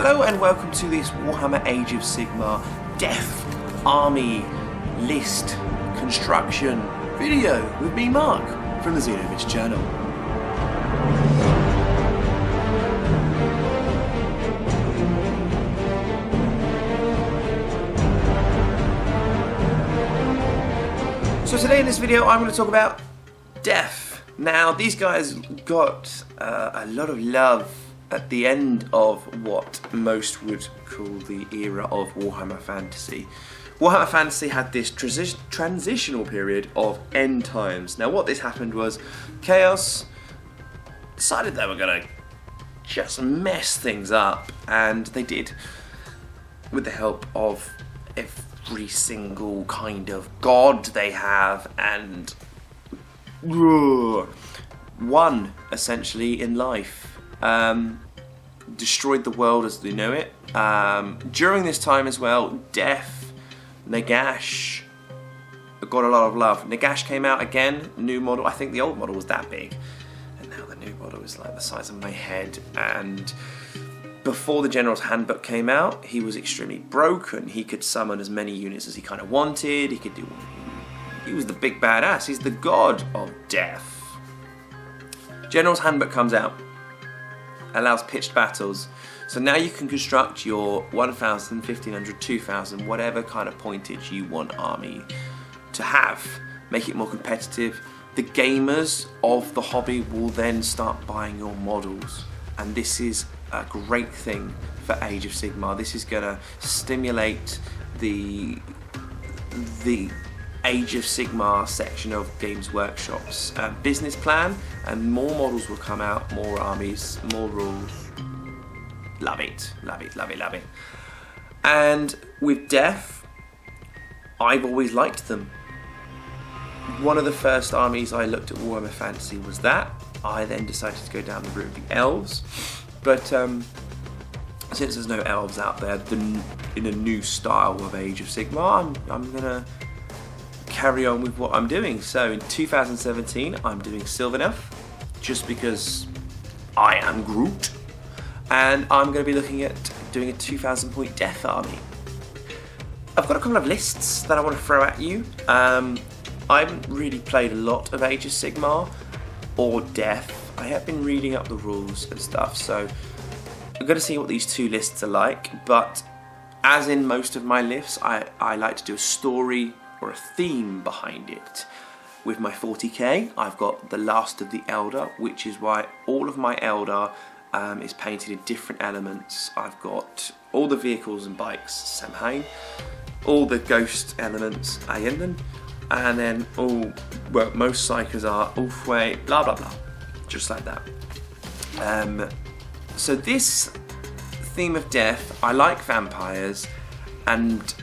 Hello and welcome to this Warhammer Age of Sigmar Death Army List Construction video with me, Mark, from the Xenobiz channel. So today in this video I'm going to talk about Death. Now these guys got a lot of love at the end of what most would call the era of Warhammer Fantasy. Warhammer Fantasy had this transitional period of end times. Now what this happened was Chaos decided they were going to just mess things up, and they did, with the help of every single kind of god they have, and won essentially in life. Destroyed the world as they know it. During this time as well, Death, Nagash got a lot of love. Nagash came out again, new model. I think the old model was that big, and now the new model is like the size of my head. And before the General's Handbook came out, he was extremely broken. He could summon as many units as he kind of wanted. He was the big badass. He's the god of death. General's Handbook comes out, allows pitched battles. So now you can construct your 1,000, 1,500, 2,000, whatever kind of pointage you want army to have. Make it more competitive. The gamers of the hobby will then start buying your models. And this is a great thing for Age of Sigmar. This is going to stimulate the Age of Sigmar section of Games Workshop's business plan, and more models will come out, more armies, more rules. Love it, love it, love it, love it. And with Death, I've always liked them. One of the first armies I looked at Warhammer Fantasy was that. I then decided to go down the route of the elves, but since there's no elves out there in a new style of Age of Sigmar, I'm gonna carry on with what I'm doing. So in 2017 I'm doing Sylvaneth, just because I am Groot, and I'm going to be looking at doing a 2,000 point Death army. I've got a couple of lists that I want to throw at you. I haven't really played a lot of Age of Sigmar or Death. I have been reading up the rules and stuff, so I'm going to see what these two lists are like. But as in most of my lists, I like to do a story or a theme behind it. With my 40k, I've got The Last of the Elder, which is why all of my Elder is painted in different elements. I've got all the vehicles and bikes, Samhain, all the ghost elements, Ayendan, and then most psychers are Ulfway, blah blah blah, just like that. So this theme of Death, I like vampires, and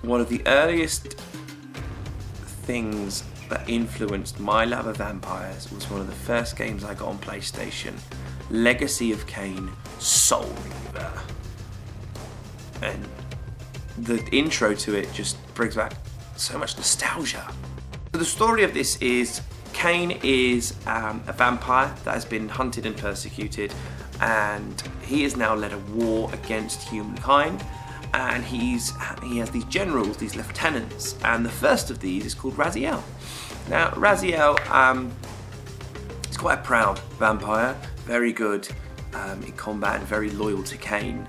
one of the earliest things that influenced my love of vampires was one of the first games I got on PlayStation, Legacy of Kain Soul Reaver. And the intro to it just brings back so much nostalgia. So the story of this is Kain is a vampire that has been hunted and persecuted, and he has now led a war against humankind. And he has these generals, these lieutenants, and the first of these is called Raziel. Now Raziel is quite a proud vampire, very good in combat and very loyal to Kain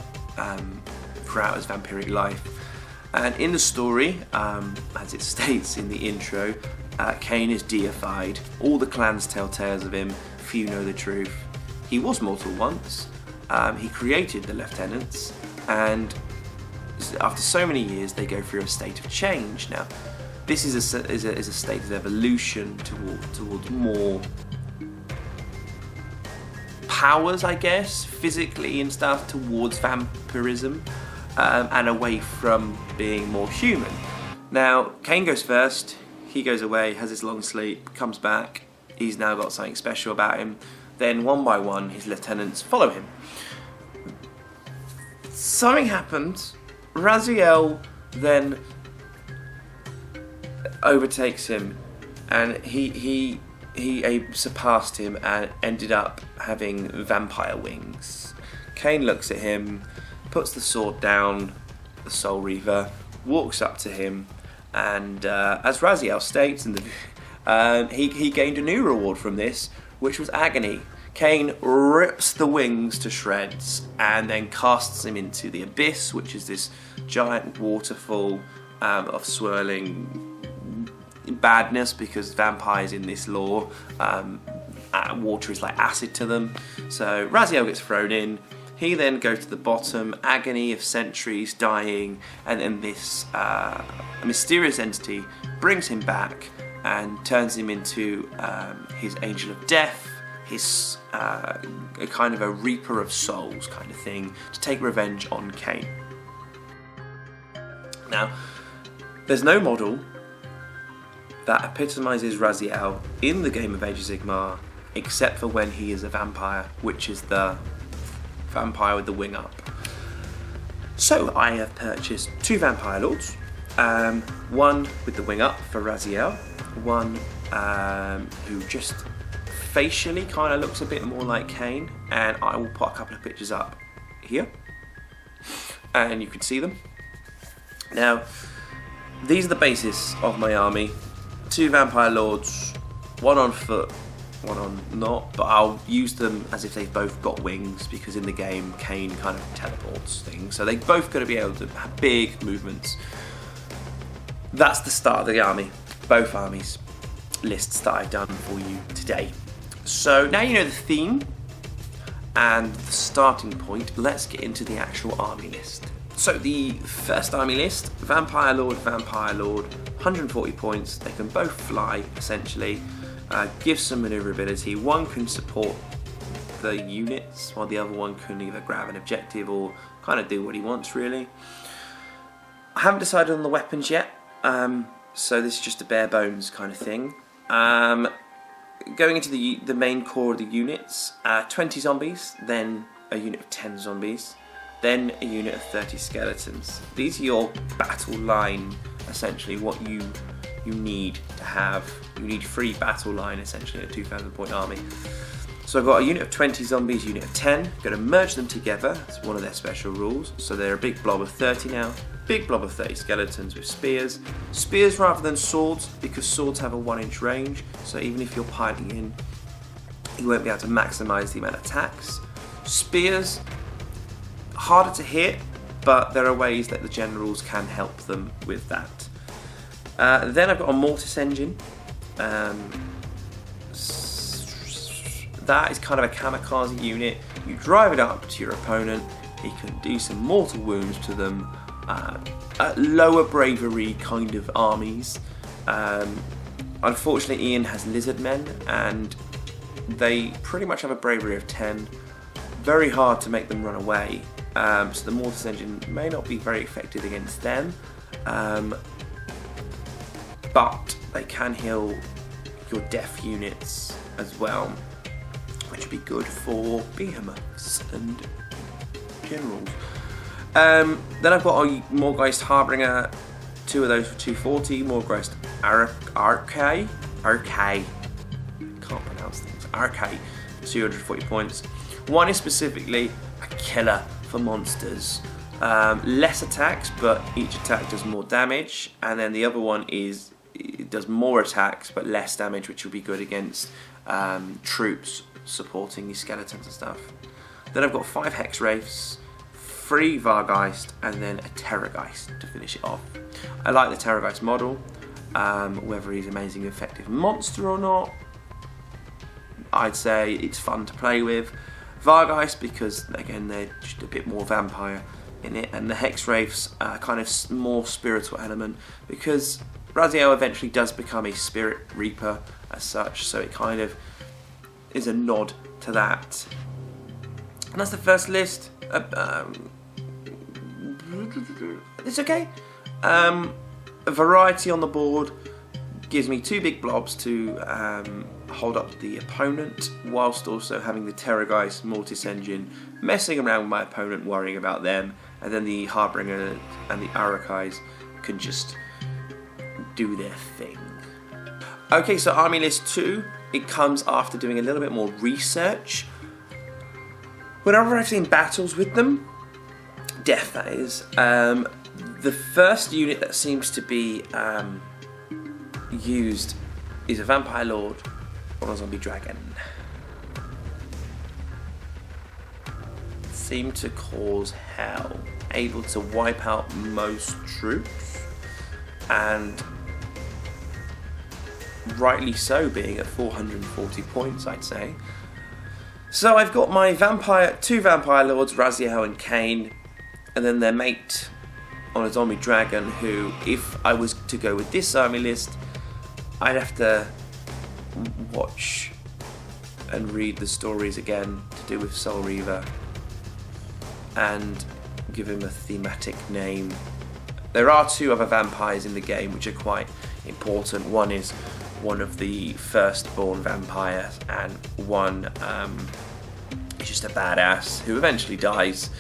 throughout his vampiric life. And in the story, as it states in the intro, Kain is deified. All the clans tell tales of him, few know the truth. He was mortal once. He created the lieutenants, and after so many years, they go through a state of change. Now, this is a state of evolution towards more powers, I guess, physically and stuff, towards vampirism, and away from being more human. Now, Kain goes first. He goes away, has his long sleep, comes back. He's now got something special about him. Then, one by one, his lieutenants follow him. Something happens. Raziel then overtakes him, and he surpassed him and ended up having vampire wings. Kane looks at him, puts the sword down, the Soul Reaver, walks up to him, and as Raziel states, he gained a new reward from this, which was agony. Kane rips the wings to shreds and then casts him into the abyss, which is this giant waterfall of swirling badness, because vampires in this lore, water is like acid to them. So Raziel gets thrown in. He then goes to the bottom, agony of centuries dying, and then this mysterious entity brings him back and turns him into his angel of death, his a kind of a reaper of souls kind of thing, to take revenge on Kane. Now, there's no model that epitomises Raziel in the game of Age of Sigmar, except for when he is a vampire, which is the vampire with the wing up. So I have purchased 2 vampire lords, one with the wing up for Raziel, one who just facially kind of looks a bit more like Kane, and I will put a couple of pictures up here and you can see them. Now, these are the basis of my army: 2 vampire lords, one on foot, one on not, but I'll use them as if they've both got wings, because in the game Kane kind of teleports things, so they both got to be able to have big movements. That's the start of the army, both armies lists that I've done for you today. So now you know the theme and the starting point, let's get into the actual army list. So the first army list: Vampire Lord, 140 points. They can both fly, essentially. Gives some maneuverability. One can support the units, while the other one can either grab an objective or kind of do what he wants, really. I haven't decided on the weapons yet, so this is just a bare bones kind of thing. Going into the main core of the units, 20 zombies, then a unit of 10 zombies, then a unit of 30 skeletons. These are your battle line, essentially, what you need to have. You need free battle line, essentially, in a 2,000 point army. So I've got a unit of 20 zombies, unit of 10. I'm going to merge them together. It's one of their special rules. So they're a big blob of 30 now. Big blob of 30 skeletons with spears. Spears rather than swords, because swords have a 1-inch range. So even if you're piling in, you won't be able to maximise the amount of attacks. Spears, harder to hit, but there are ways that the generals can help them with that. Then I've got a mortis engine. That is kind of a kamikaze unit. You drive it up to your opponent, he can do some mortal wounds to them. Lower bravery kind of armies. Unfortunately, Ian has lizard men, and they pretty much have a bravery of 10. Very hard to make them run away. So the mortis engine may not be very effective against them. But they can heal your death units as well, which would be good for behemoths and generals. Then I've got a Morgeist Harbinger, 2 of those for 240, Morgeist Arcay, can't pronounce things, Arcay, 240 points. One is specifically a killer for monsters. Less attacks, but each attack does more damage, and then the other one it does more attacks but less damage, which will be good against troops supporting these skeletons and stuff. Then I've got 5 Hex Wraiths, 3 Vargeist, and then a Terrorgeist to finish it off. I like the Terrorgeist model, whether he's an amazingly effective monster or not. I'd say it's fun to play with. Vargeist, because again they're just a bit more vampire in it, and the Hex Wraiths are kind of more spiritual element, because Raziel eventually does become a spirit reaper as such, so it kind of is a nod to that. And that's the first list. It's okay. A variety on the board gives me 2 big blobs to hold up the opponent, whilst also having the Terrorgeist Mortis Engine messing around with my opponent, worrying about them, and then the Harbinger and the Arachais can just do their thing. Okay, so Army List 2, it comes after doing a little bit more research. Whenever I've seen battles with them, death that is, the first unit that seems to be used is a Vampire Lord or a Zombie Dragon. Seem to cause hell, able to wipe out most troops, and rightly so, being at 440 points, I'd say. So I've got my two Vampire Lords, Raziel and Kane, and then their mate on a Zombie Dragon, who, if I was to go with this army list, I'd have to watch and read the stories again to do with Soul Reaver and give him a thematic name. There are two other vampires in the game which are quite important. One is one of the firstborn vampires, and one is just a badass who eventually dies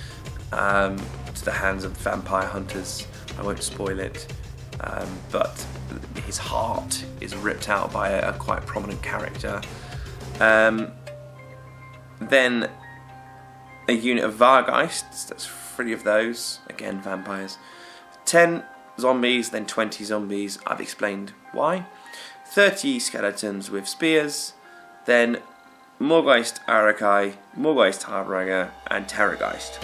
to the hands of vampire hunters. I won't spoil it, but his heart is ripped out by a quite prominent character. Then a unit of Vargeists, that's 3 of those, again vampires. 10 zombies, then 20 zombies, I've explained why. 30 skeletons with spears, then Morgeist Arakai, Morgeist Harbringer, and Terrorgeist.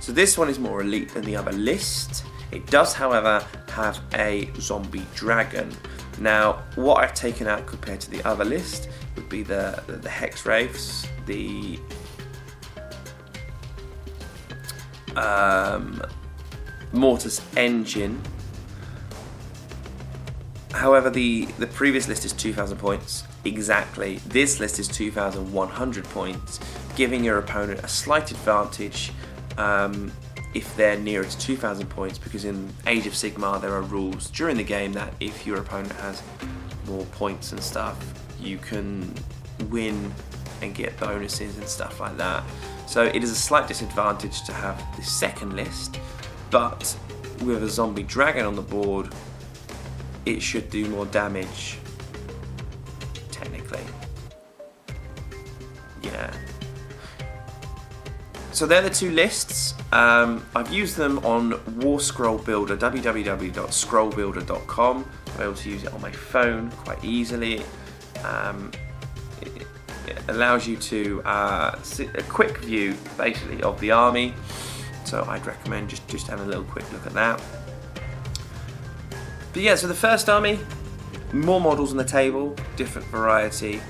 So this one is more elite than the other list. It does, however, have a zombie dragon. Now, what I've taken out compared to the other list would be the Hex Wraiths, the Mortis Engine. However, the previous list is 2,000 points exactly. This list is 2,100 points, giving your opponent a slight advantage if they're nearer to 2,000 points, because in Age of Sigmar there are rules during the game that if your opponent has more points and stuff, you can win and get bonuses and stuff like that. So it is a slight disadvantage to have the second list, but with a zombie dragon on the board, it should do more damage, technically. Yeah. So they're the two lists. I've used them on War Scroll Builder, www.scrollbuilder.com. I'm able to use it on my phone quite easily. It allows you to see a quick view, basically, of the army. So I'd recommend just having a little quick look at that. But yeah, so the first army, more models on the table, different variety.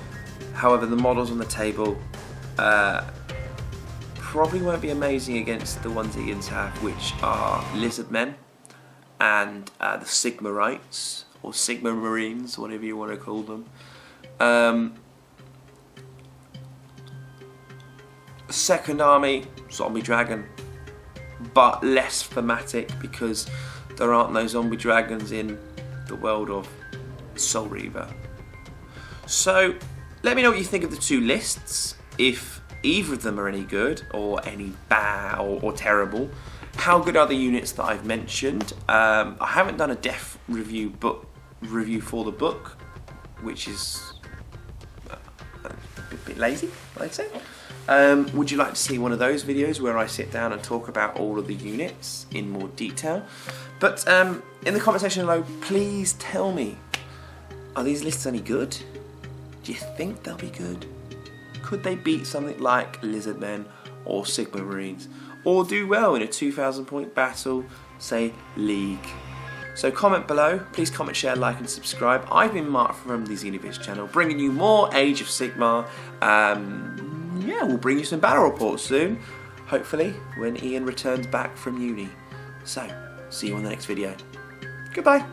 However, the models on the table probably won't be amazing against the ones Ian's have, which are Lizard Men and the Sigmarites, or Sigma Marines, whatever you want to call them. Second army, Zombie Dragon, but less thematic because there aren't no zombie dragons in the world of Soul Reaver. So let me know what you think of the two lists, if either of them are any good or any bad or terrible. How good are the units that I've mentioned? I haven't done a depth review for the book, which is a bit lazy, I'd say. Would you like to see one of those videos where I sit down and talk about all of the units in more detail? But in the comment section below, please tell me, are these lists any good? Do you think they'll be good? Could they beat something like Lizard Men or Sigma Marines? Or do well in a 2,000 point battle, say League? So comment below, please comment, share, like and subscribe. I've been Marc from the Xenoviz channel, bringing you more Age of Sigmar. Yeah, we'll bring you some battle reports soon, hopefully when Ian returns back from uni. So, see you on the next video. Goodbye.